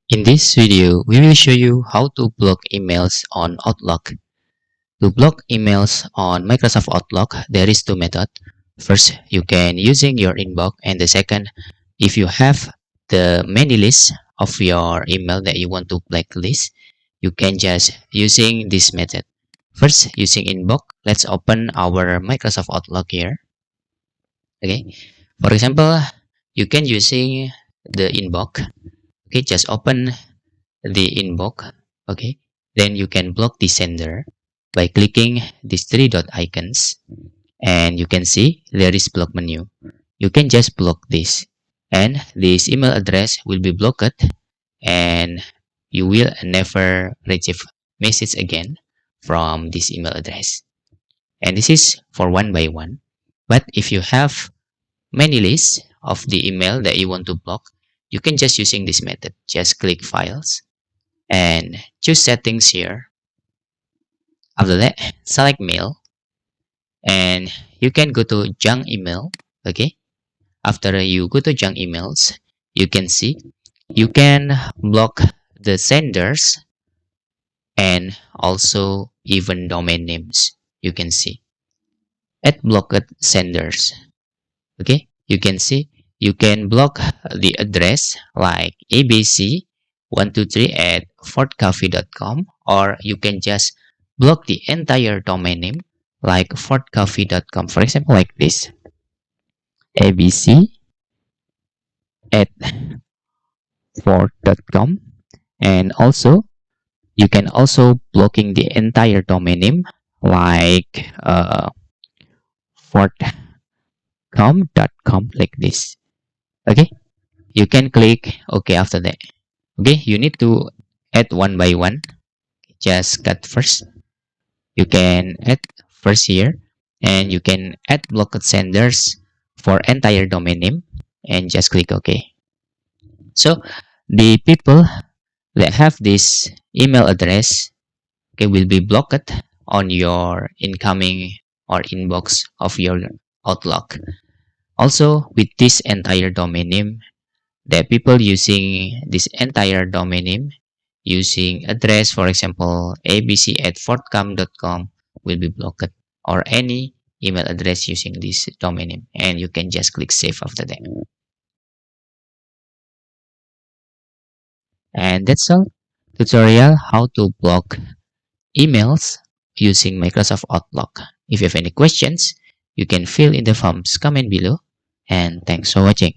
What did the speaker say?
In this video, we will show you how to block emails on Outlook. To block emails on Microsoft Outlook, there is two methods. First, you can using your inbox, and the second, if you have the many list of your email that you want to blacklist, you can just using this method. First, using inbox, let's open our Microsoft Outlook here. Okay, for example, you can using the inbox. Okay, just open the inbox. Okay, then you can block the sender by clicking these three dot icons, and you can see there is block menu. You can just block this, and this email address will be blocked, and you will never receive message again from this email address. And this is for one by one. But if you have many lists of the email that you want to block, you can just using this method. Just click files and choose settings here. After that, select mail, and you can go to junk email. Okay, after you go to junk emails, you can see you can block the senders and also even domain names. You can see at blocked senders. Okay, you can see you can block the address like abc123 at fortcoffee.com, or you can just block the entire domain name like fortcoffee.com. For example, like this, abc at fort.com. And also you can also blocking the entire domain name like fortcom.com, like this. Okay, you can click OK after that. Okay, you need to add one by one. Just cut first. You can add first here, and you can add blocked senders for entire domain name, and just click OK. So the people that have this email address, okay, will be blocked on your incoming or inbox of your Outlook. Also, with this entire domain name, the people using this entire domain name using address, for example, abc at fortcom.com, will be blocked, or any email address using this domain name, and you can just click save after that. And that's all. Tutorial how to block emails using Microsoft Outlook. If you have any questions, you can fill in the forms comment below, and thanks for watching.